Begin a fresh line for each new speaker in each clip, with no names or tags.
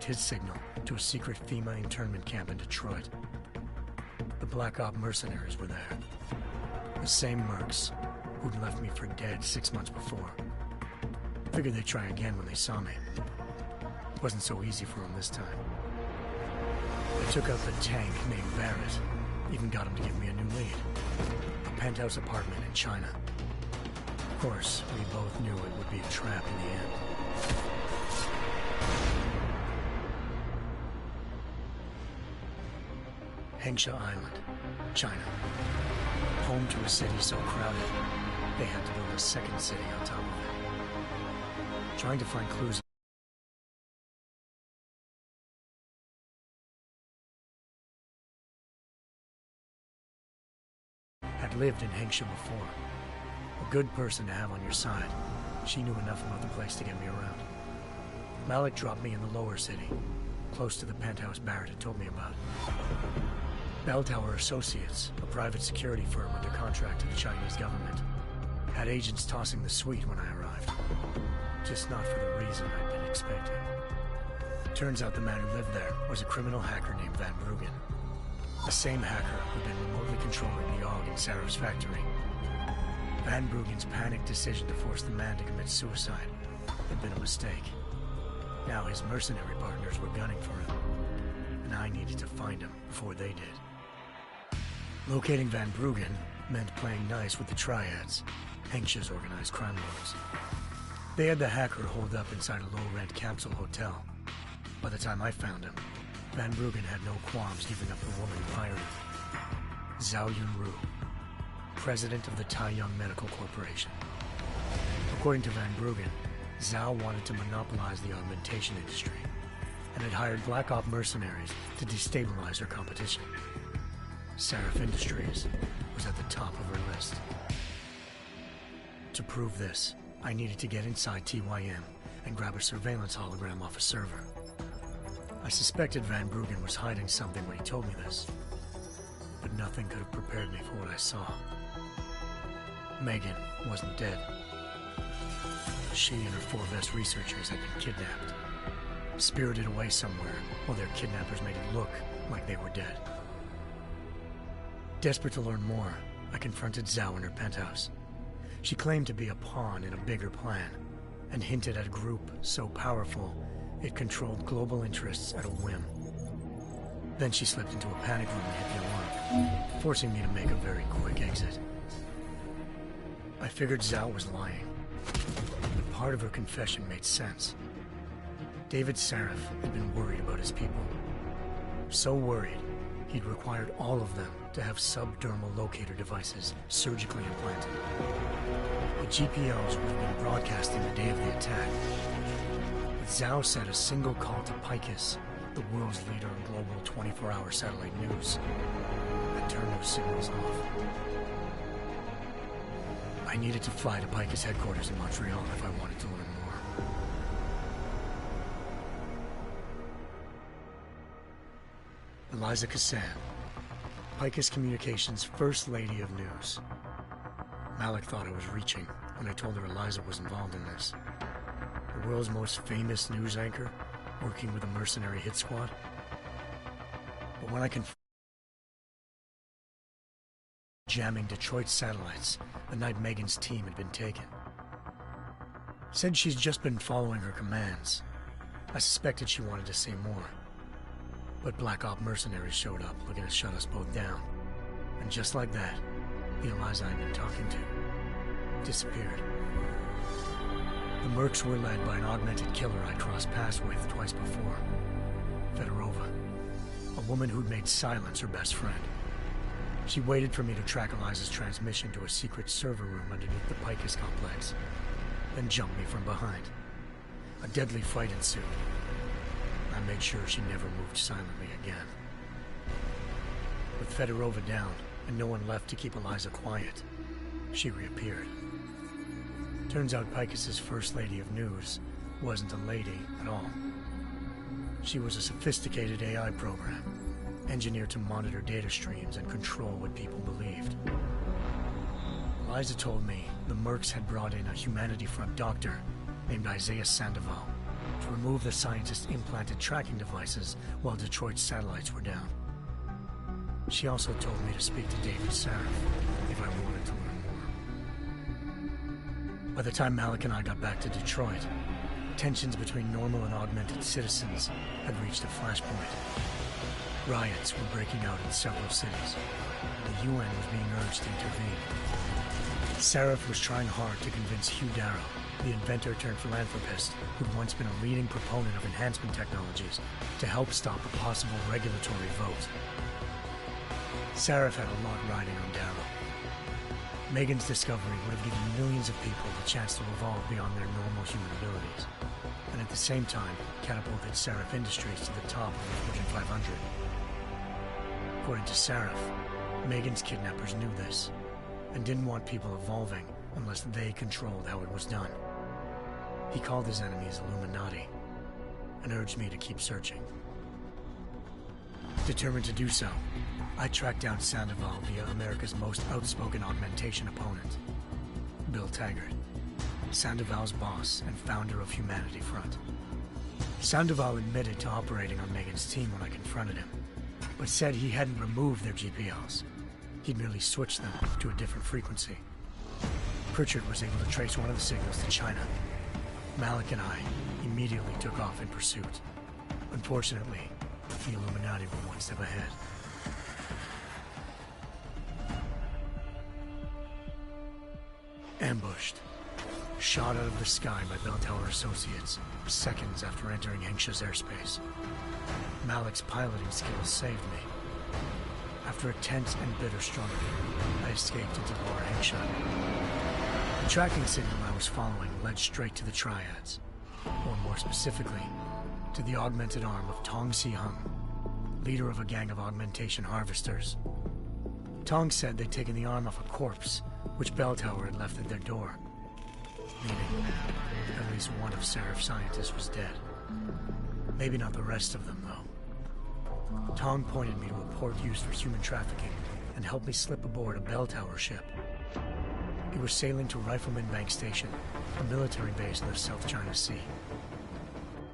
tracked his signal to a secret FEMA internment camp in Detroit. The Black Op mercenaries were there. The same mercs who'd left me for dead 6 months before. Figured they'd try again when they saw me. Wasn't so easy for them this time. I took out the tank named Barrett. Even got him to give me a new lead. A penthouse apartment in China. Of course, we both knew it would be a trap in the end. Hengsha Island, China. Home to a city so crowded, they had to build a second city on top of it. Trying to find clues. Had lived in Hengsha before. A good person to have on your side. She knew enough about the place to get me around. Malik dropped me in the lower city, close to the penthouse Barrett had told me about. Bell Tower Associates, a private security firm under contract to the Chinese government, had agents tossing the suite when I arrived. Just not for the reason I'd been expecting. Turns out the man who lived there was a criminal hacker named Van Bruggen. The same hacker who'd been remotely controlling the AUG in Sarah's factory. Van Bruggen's panicked decision to force the man to commit suicide had been a mistake. Now his mercenary partners were gunning for him, and I needed to find him before they did. Locating Van Bruggen meant playing nice with the Triads, Hengsha's organized crime lords. They had the hacker holed up inside a low-rent capsule hotel. By the time I found him, Van Bruggen had no qualms giving up the woman who hired him. Zhao Yunru, president of the Taiyang Medical Corporation. According to Van Bruggen, Zhao wanted to monopolize the augmentation industry and had hired Black Op mercenaries to destabilize her competition. Seraph Industries was at the top of her list. To prove this, I needed to get inside TYM and grab a surveillance hologram off a server. I suspected Van Bruggen was hiding something when he told me this, but nothing could have prepared me for what I saw. Megan wasn't dead. She and her 4 best researchers had been kidnapped, spirited away somewhere while their kidnappers made it look like they were dead. Desperate to learn more, I confronted Zhao in her penthouse. She claimed to be a pawn in a bigger plan, and hinted at a group so powerful it controlled global interests at a whim. Then she slipped into a panic room and hit the alarm, forcing me to make a very quick exit. I figured Zhao was lying, but part of her confession made sense. David Seraph had been worried about his people. So worried, he'd required all of them to have subdermal locator devices surgically implanted. The GPOs would have been broadcasting the day of the attack. But Zhao said a single call to Picus, the world's leader in global 24-hour satellite news, had turned those signals off. I needed to fly to Picus headquarters in Montreal if I wanted to learn more. Eliza Cassan, Picus Communications' First Lady of News. Malik thought I was reaching when I told her Eliza was involved in this. The world's most famous news anchor, working with a mercenary hit squad. But when I jamming Detroit satellites the night Megan's team had been taken. Said she's just been following her commands. I suspected she wanted to say more. But Black Op mercenaries showed up looking to shut us both down. And just like that, the Eliza I'd been talking to disappeared. The mercs were led by an augmented killer I'd crossed paths with twice before. Fedorova, a woman who'd made silence her best friend. She waited for me to track Eliza's transmission to a secret server room underneath the Picus complex, then jumped me from behind. A deadly fight ensued. I made sure she never moved silently again. With Fedorova down and no one left to keep Eliza quiet, she reappeared. Turns out Picus's First Lady of News wasn't a lady at all. She was a sophisticated AI program, engineered to monitor data streams and control what people believed. Eliza told me the mercs had brought in a Humanity Front doctor named Isaiah Sandoval to remove the scientists' implanted tracking devices while Detroit's satellites were down. She also told me to speak to David Sarif if I wanted to learn more. By the time Malik and I got back to Detroit, tensions between normal and augmented citizens had reached a flashpoint. Riots were breaking out in several cities. The UN was being urged to intervene. Sarif was trying hard to convince Hugh Darrow, the inventor-turned-philanthropist who'd once been a leading proponent of enhancement technologies, to help stop a possible regulatory vote. Sarif had a lot riding on Darrow. Megan's discovery would have given millions of people the chance to evolve beyond their normal human abilities, and at the same time catapulted Sarif Industries to the top of the Fortune 500. According to Sarif, Megan's kidnappers knew this, and didn't want people evolving unless they controlled how it was done. He called his enemies Illuminati, and urged me to keep searching. Determined to do so, I tracked down Sandoval via America's most outspoken augmentation opponent, Bill Taggart, Sandoval's boss and founder of Humanity Front. Sandoval admitted to operating on Megan's team when I confronted him, but said he hadn't removed their GPLs. He'd merely switched them to a different frequency. Pritchard was able to trace one of the signals to China. Malik and I immediately took off in pursuit. Unfortunately, the Illuminati were one step ahead. Ambushed. Shot out of the sky by Bell Tower Associates, seconds after entering Hengsha's airspace. Malik's piloting skills saved me. After a tense and bitter struggle, I escaped into Lower Hengsha. The tracking signal I was following led straight to the Triads, or more specifically, to the augmented arm of Tong Si-hung, leader of a gang of augmentation harvesters. Tong said they'd taken the arm off a corpse, which Bell Tower had left at their door, meaning at least one of Sarif's scientists was dead. Maybe not the rest of them, though. Tong pointed me to a port used for human trafficking and helped me slip aboard a Bell Tower ship. It was sailing to Rifleman Bank Station, a military base in the South China Sea.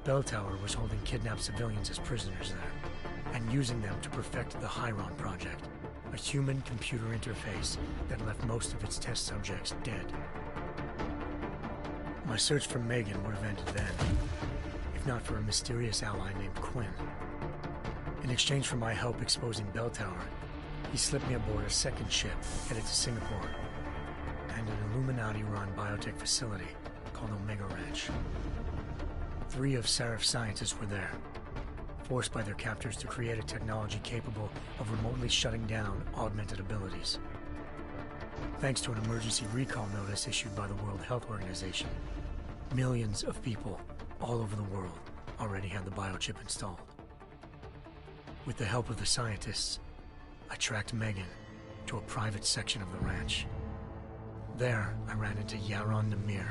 Bell Tower was holding kidnapped civilians as prisoners there, and using them to perfect the Hyron Project, a human-computer interface that left most of its test subjects dead. My search for Megan would have ended then, if not for a mysterious ally named Quinn. In exchange for my help exposing Bell Tower, he slipped me aboard a second ship headed to Singapore, and an Illuminati-run biotech facility called Omega Ranch. 3 of Sarif's scientists were there, forced by their captors to create a technology capable of remotely shutting down augmented abilities. Thanks to an emergency recall notice issued by the World Health Organization, millions of people all over the world already had the biochip installed. With the help of the scientists, I tracked Megan to a private section of the ranch. There, I ran into Yaron Namir,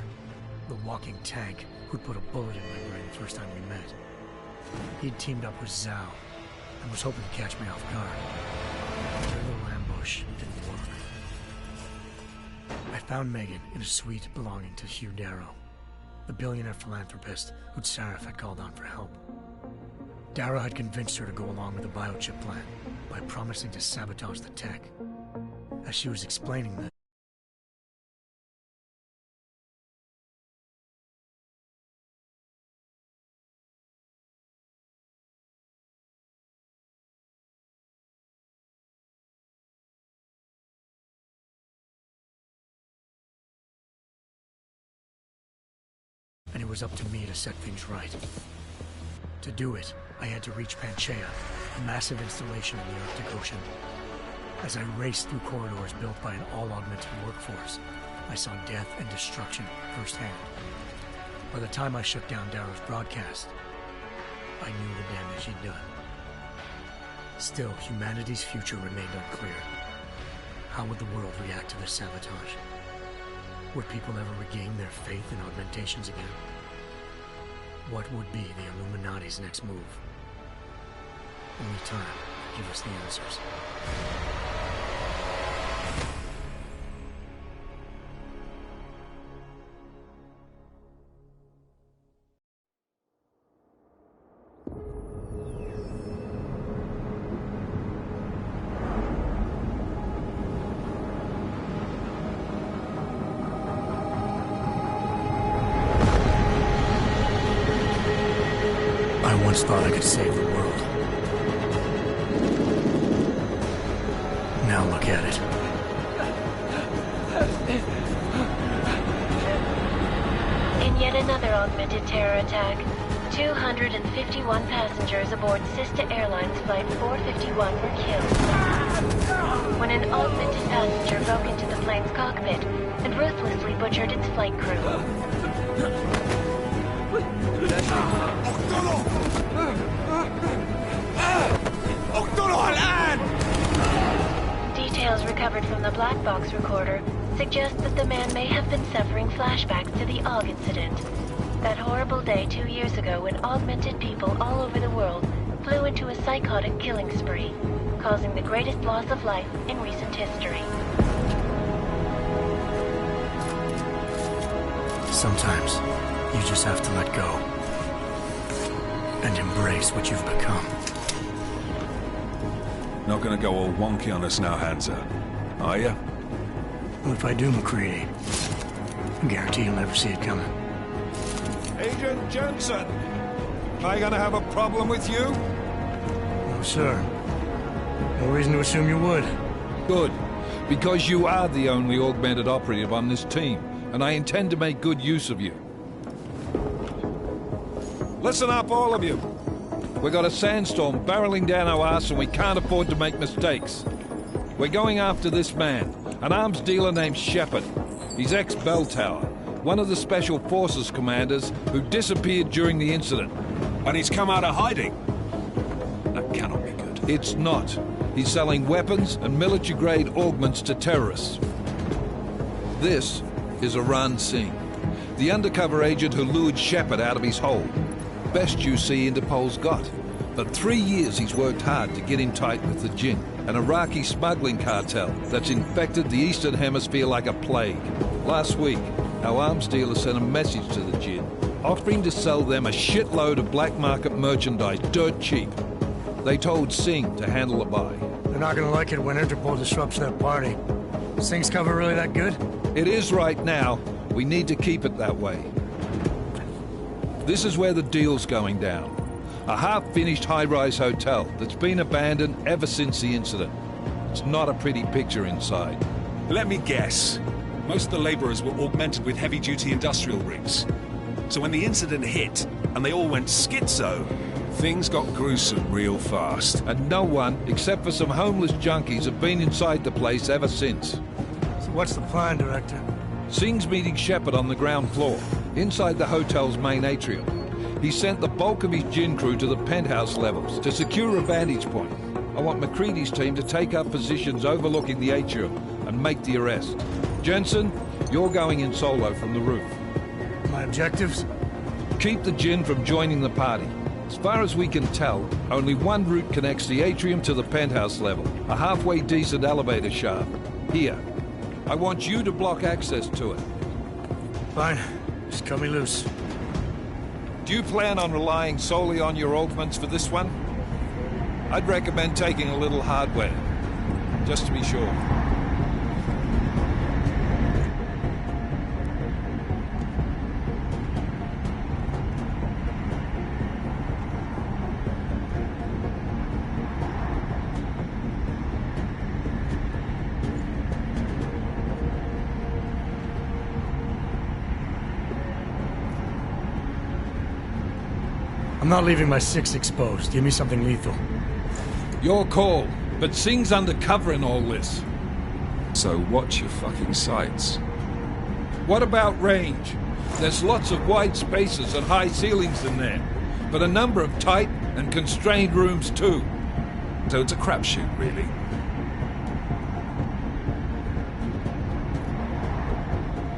the walking tank who'd put a bullet in my brain the first time we met. He'd teamed up with Zhao and was hoping to catch me off guard. Their little ambush didn't work. I found Megan in a suite belonging to Hugh Darrow, the billionaire philanthropist who'd Sarif had called on for help. Darrow had convinced her to go along with the biochip plan by promising to sabotage the tech. As she was explaining this, and it was up to me to set things right. To do it, I had to reach Panchaea, a massive installation in the Arctic Ocean. As I raced through corridors built by an all-augmented workforce, I saw death and destruction firsthand. By the time I shut down Darrow's broadcast, I knew the damage he'd done. Still, humanity's future remained unclear. How would the world react to this sabotage? Would people ever regain their faith in augmentations again? What would be the Illuminati's next move? Only time could give us the answers. once thought I could save the world. Now look at it.
In yet another augmented terror attack, 251 passengers aboard Sister Airlines Flight 451 were killed when an augmented passenger broke into the plane's cockpit and ruthlessly butchered its flight crew. Details recovered from the black box recorder suggest that the man may have been suffering flashbacks to the AUG incident. That horrible day 2 years ago when augmented people all over the world flew into a psychotic killing spree, causing the greatest loss of life in recent history.
Sometimes, you just have to let go. And embrace what you've become.
Not gonna go all wonky on us now, Hansa, are you?
Well, if I do, McCready, I guarantee you'll never see it coming.
Agent Jensen, am I gonna have a problem with you?
No, sir. No reason to assume you would.
Good. Because you are the only augmented operative on this team, and I intend to make good use of you.
Listen up, all of you.
We got a sandstorm barreling down our arse and we can't afford to make mistakes. We're going after this man, an arms dealer named Shepard. He's ex-Bell Tower, one of the Special Forces commanders who disappeared during the incident.
And he's come out of hiding. That cannot be good.
It's not. He's selling weapons and military-grade augments to terrorists. This is Aran Singh, the undercover agent who lured Shepard out of his hole. Best you see Interpol's got. But 3 years he's worked hard to get in tight with the Jinn, an Iraqi smuggling cartel that's infected the Eastern Hemisphere like a plague. Last week, our arms dealer sent a message to the Jinn, offering to sell them a shitload of black market merchandise dirt cheap. They told Singh to handle the buy.
They're not gonna like it when Interpol disrupts their party. Is Singh's cover really that good?
It is right now. We need to keep it that way. This is where the deal's going down. A half-finished high-rise hotel that's been abandoned ever since the incident. It's not a pretty picture inside.
Let me guess. Most of the laborers were augmented with heavy-duty industrial rigs. So when the incident hit, and they all went schizo, things got gruesome real fast.
And no one, except for some homeless junkies, have been inside the place ever since.
So what's the plan, Director?
Singh's meeting Shepard on the ground floor, inside the hotel's main atrium. He sent the bulk of his Jinn crew to the penthouse levels to secure a vantage point. I want McCready's team to take up positions overlooking the atrium and make the arrest. Jensen, you're going in solo from the roof.
My objectives?
Keep the Jinn from joining the party. As far as we can tell, only one route connects the atrium to the penthouse level, a halfway decent elevator shaft. Here. I want you to block access to it.
Fine. Just cut me loose.
Do you plan on relying solely on your augments for this one? I'd recommend taking a little hardware, just to be sure.
I'm not leaving my 6 exposed. Give me something lethal.
Your call, but Singh's undercover in all this.
So watch your fucking sights.
What about range? There's lots of wide spaces and high ceilings in there, but a number of tight and constrained rooms too.
So it's a crapshoot, really.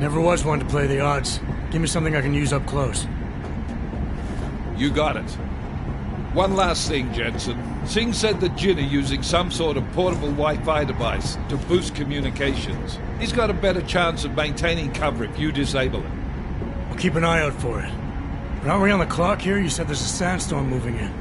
Never was one to play the odds. Give me something I can use up close.
You got it. One last thing, Jensen. Singh said the Jinn are using some sort of portable Wi-Fi device to boost communications. He's got a better chance of maintaining cover if you disable it.
I'll keep an eye out for it. But aren't we on the clock here? You said there's a sandstorm moving in.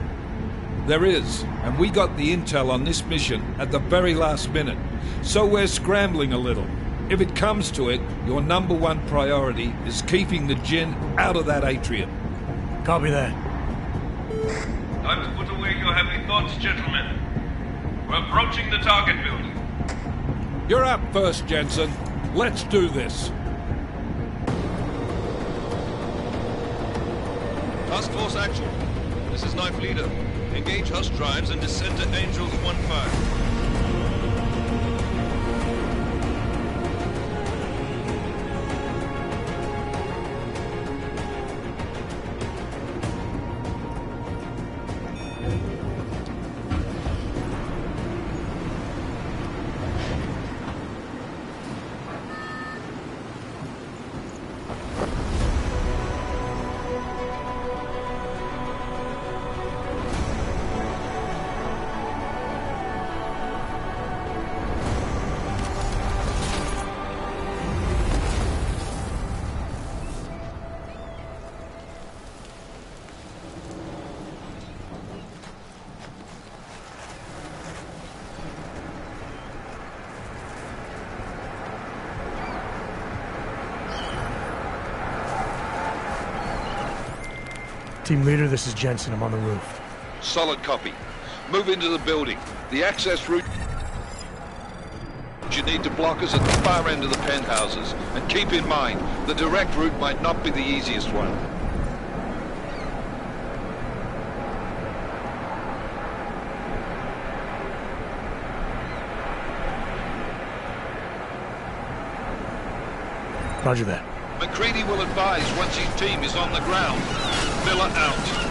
There is, and we got the intel on this mission at the very last minute. So we're scrambling a little. If it comes to it, your #1 priority is keeping the Jinn out of that atrium.
Copy that.
Time to put away your heavy thoughts, gentlemen. We're approaching the target building.
You're up first, Jensen. Let's do this.
Task Force Action. This is Knife Leader. Engage Hush drives and descend to Angels 1-5.
Team leader, this is Jensen. I'm on the roof.
Solid copy. Move into the building. The access route you need to block us at the far end of the penthouses. And keep in mind, the direct route might not be the easiest one.
Roger that.
McCready will advise once his team is on the ground. Miller out.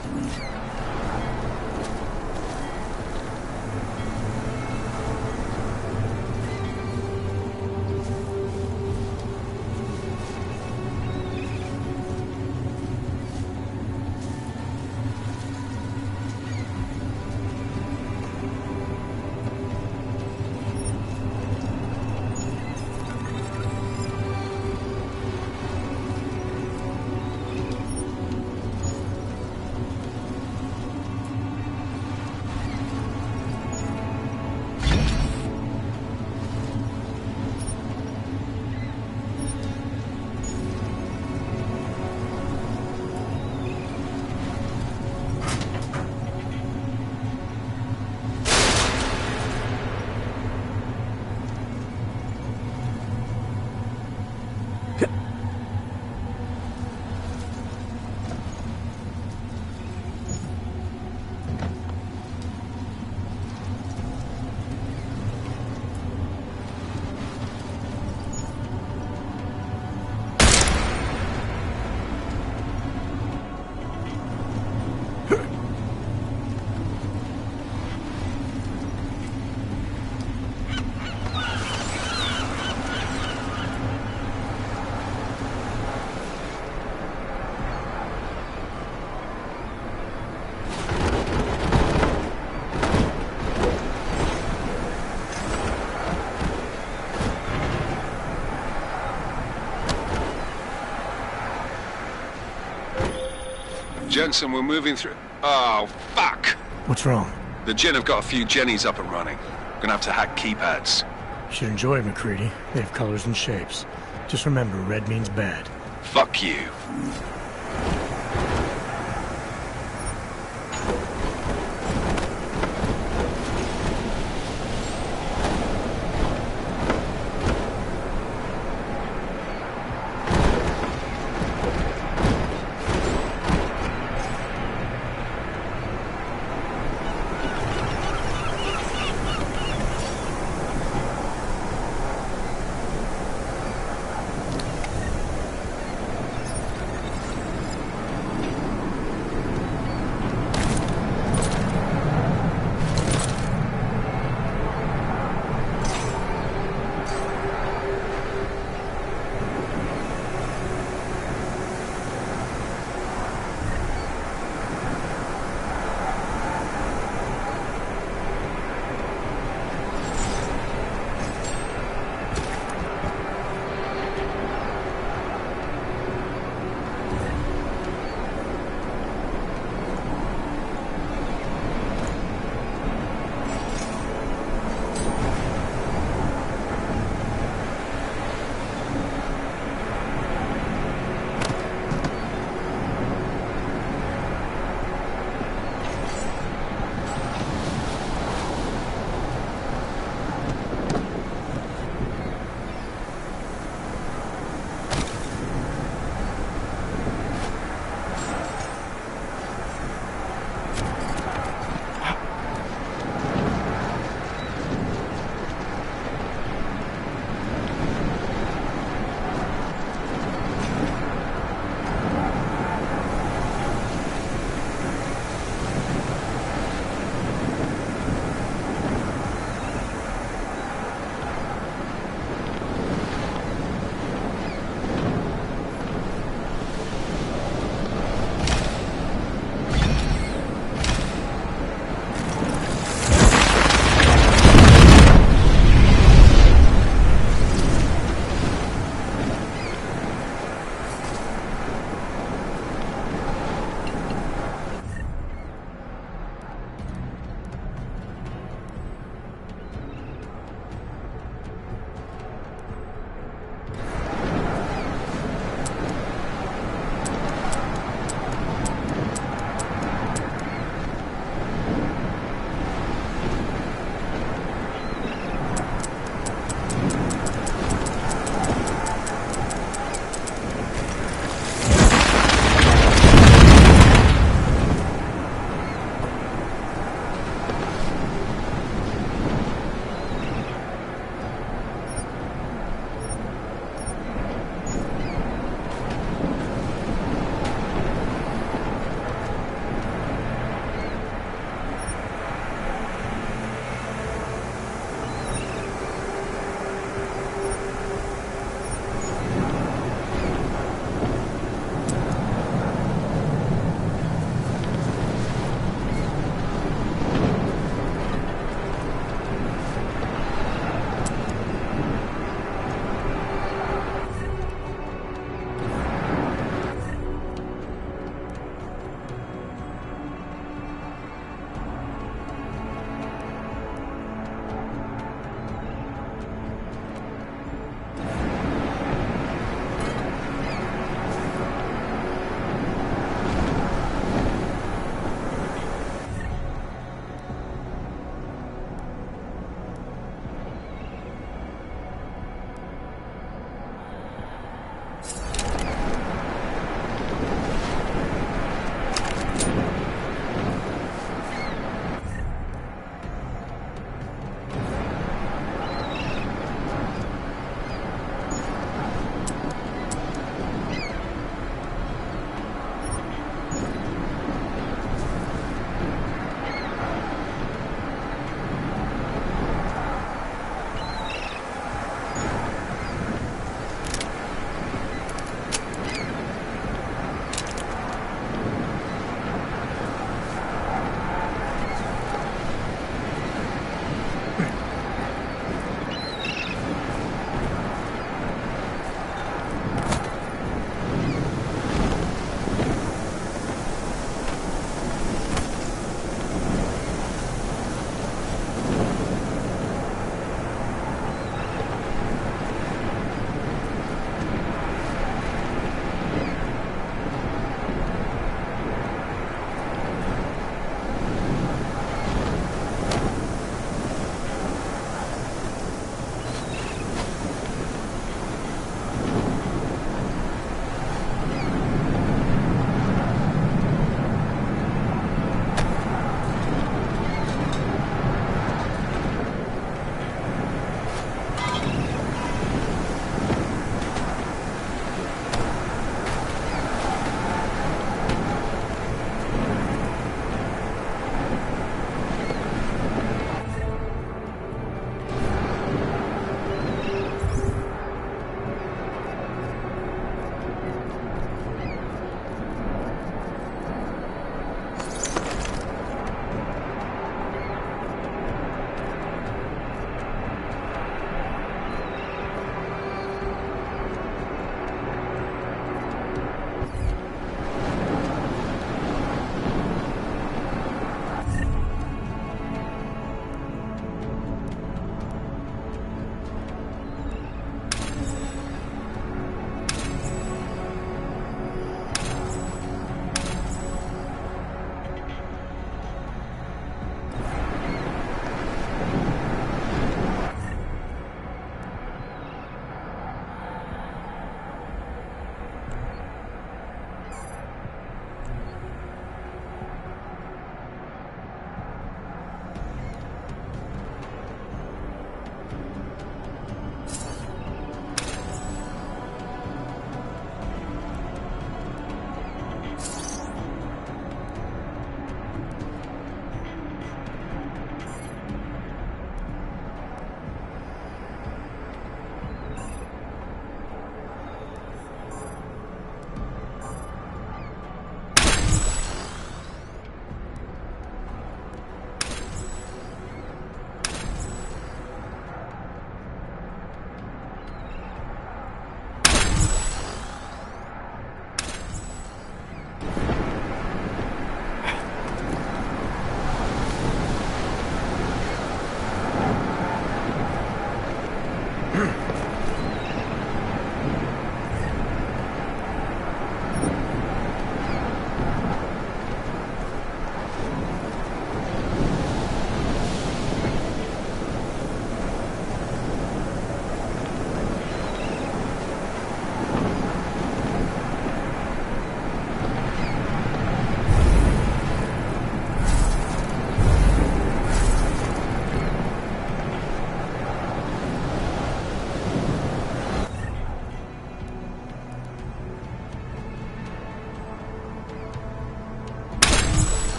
Jensen, we're moving through... Oh, fuck!
What's wrong?
The Jinn have got a few Jennies up and running. Gonna have to hack keypads.
You should enjoy it, McCready. They have colors and shapes. Just remember, red means bad.
Fuck you.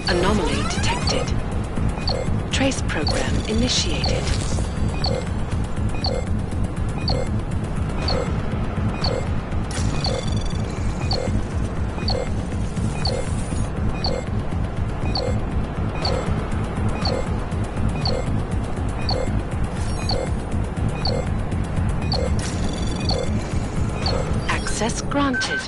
Anomaly detected. Trace program initiated. Access granted.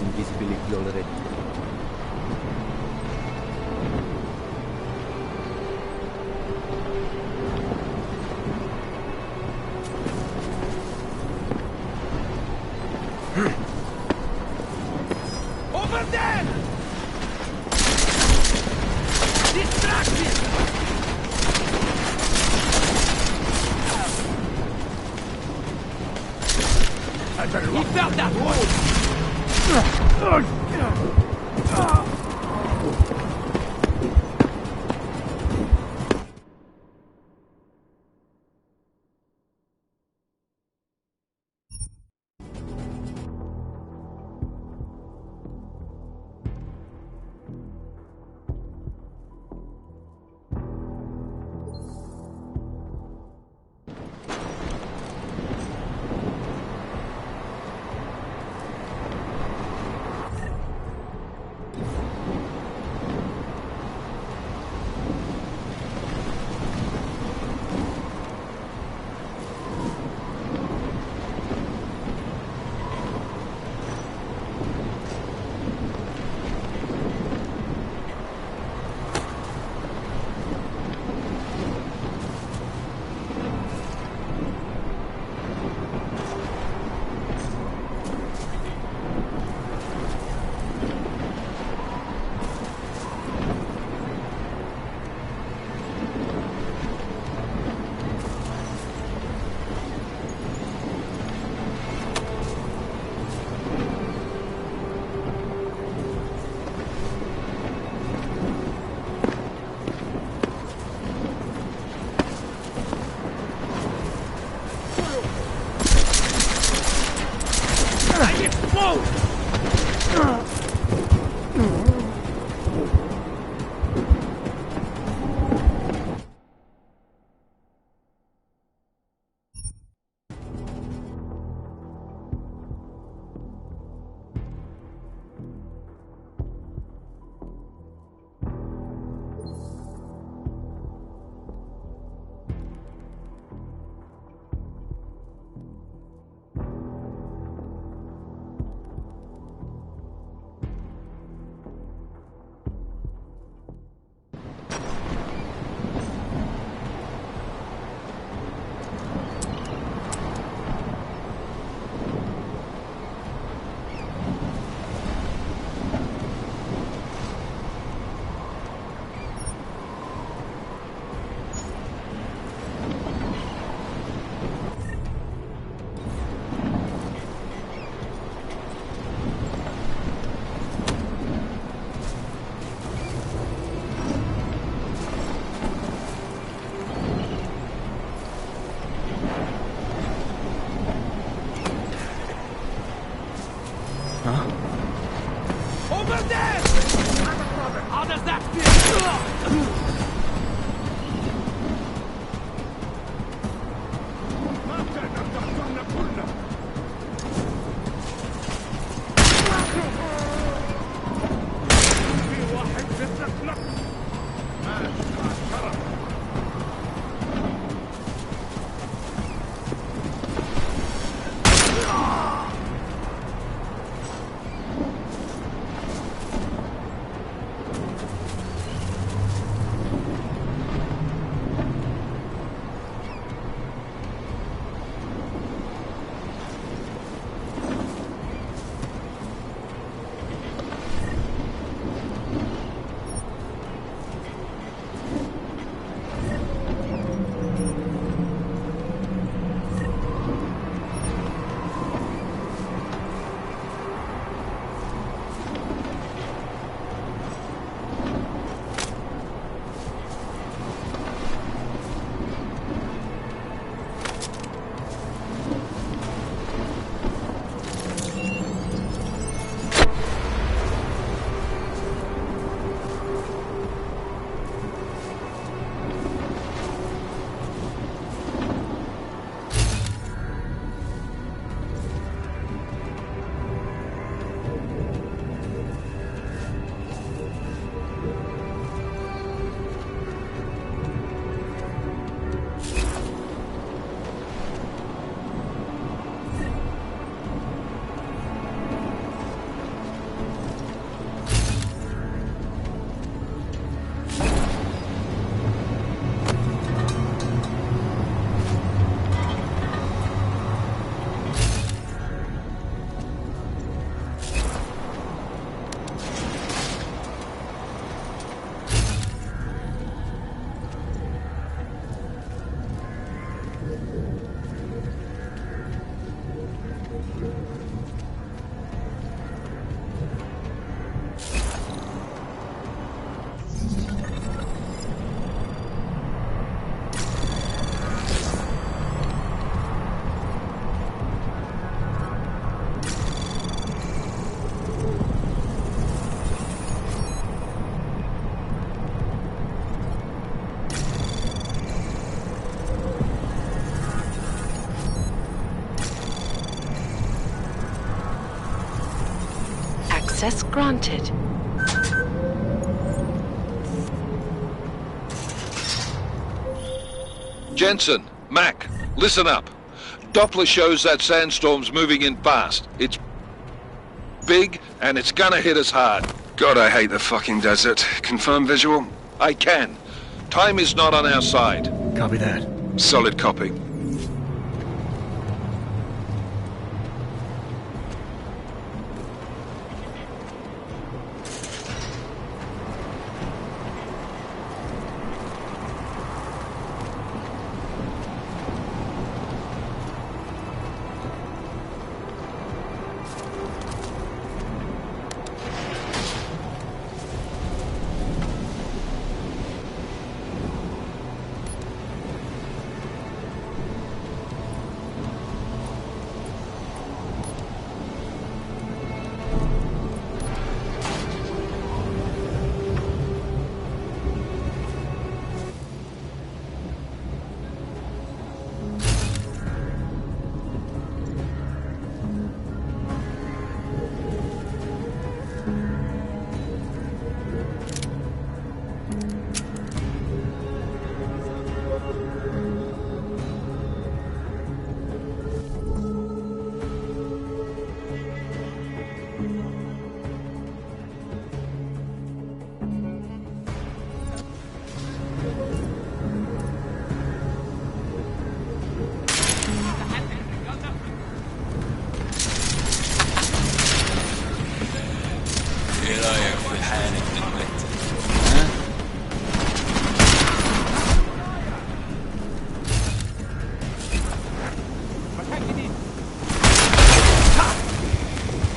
Invisibility already.
Over there! Distraction!
I better
He
lock.
felt that one!
Access granted.
Jensen, Mac, listen up. Doppler shows that sandstorm's moving in fast. It's big, and it's gonna hit us hard.
God, I hate the fucking desert. Confirm visual?
I can. Time is not on our side.
Copy that.
Solid copy.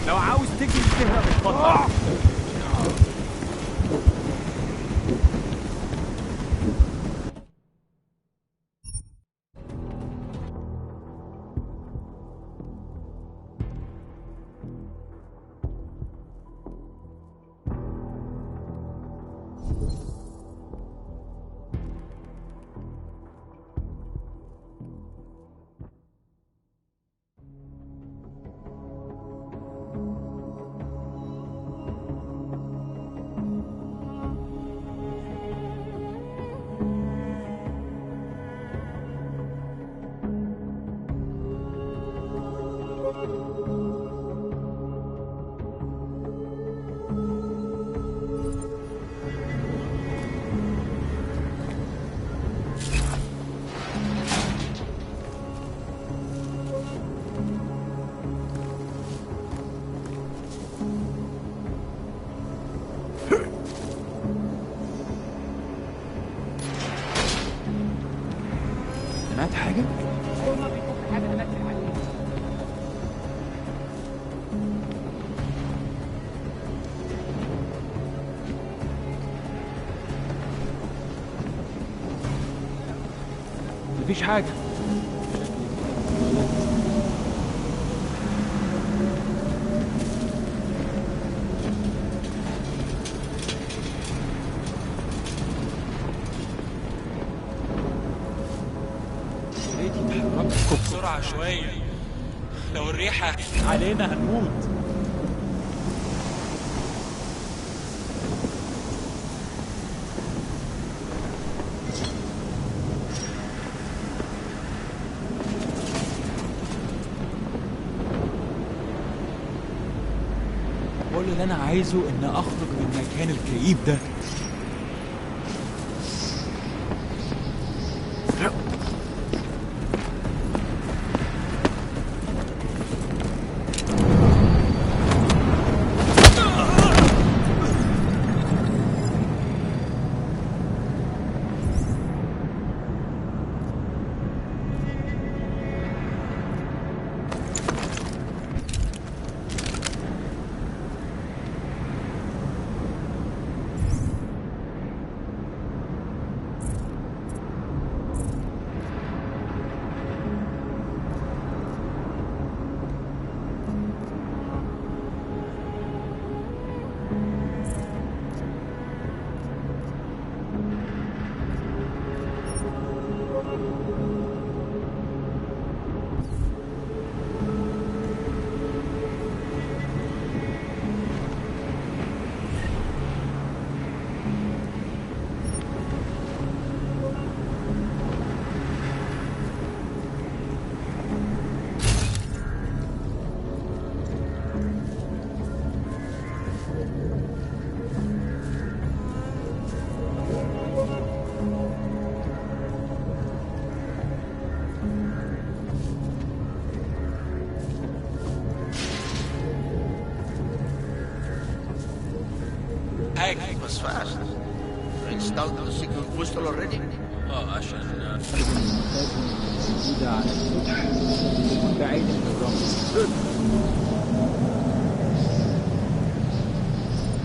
لو عاوز تجري تهرب اتفضل.
سمعت حاجة؟ مفيش حاجة.
بسرعة شوية، لو الريحة علينا هنموت. كل اللي أنا عايزه إن أخرج من المكان الكئيب ده.
was fast. You installed the signal booster already?
عشان
جديدة على السوق بعيد النظام.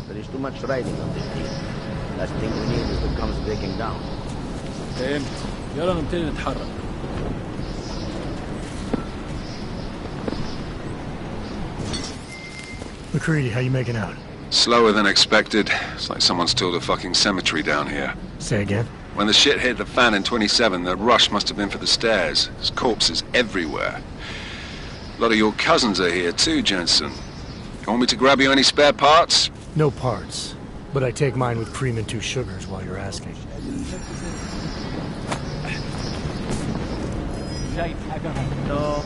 There is too much riding on this deal. Last thing we need is the guns breaking down.
فهمت. يلا نبتدي نتحرك.
McCready, how you making out?
Slower than expected. It's like someone's tilled a fucking cemetery down here.
Say again?
When the shit hit the fan in 27, the rush must have been for the stairs. There's corpses everywhere. A lot of your cousins are here too, Jensen. You want me to grab you any spare parts?
No parts. But I take mine with cream and 2 sugars while you're asking.
شايف حاجة؟
No.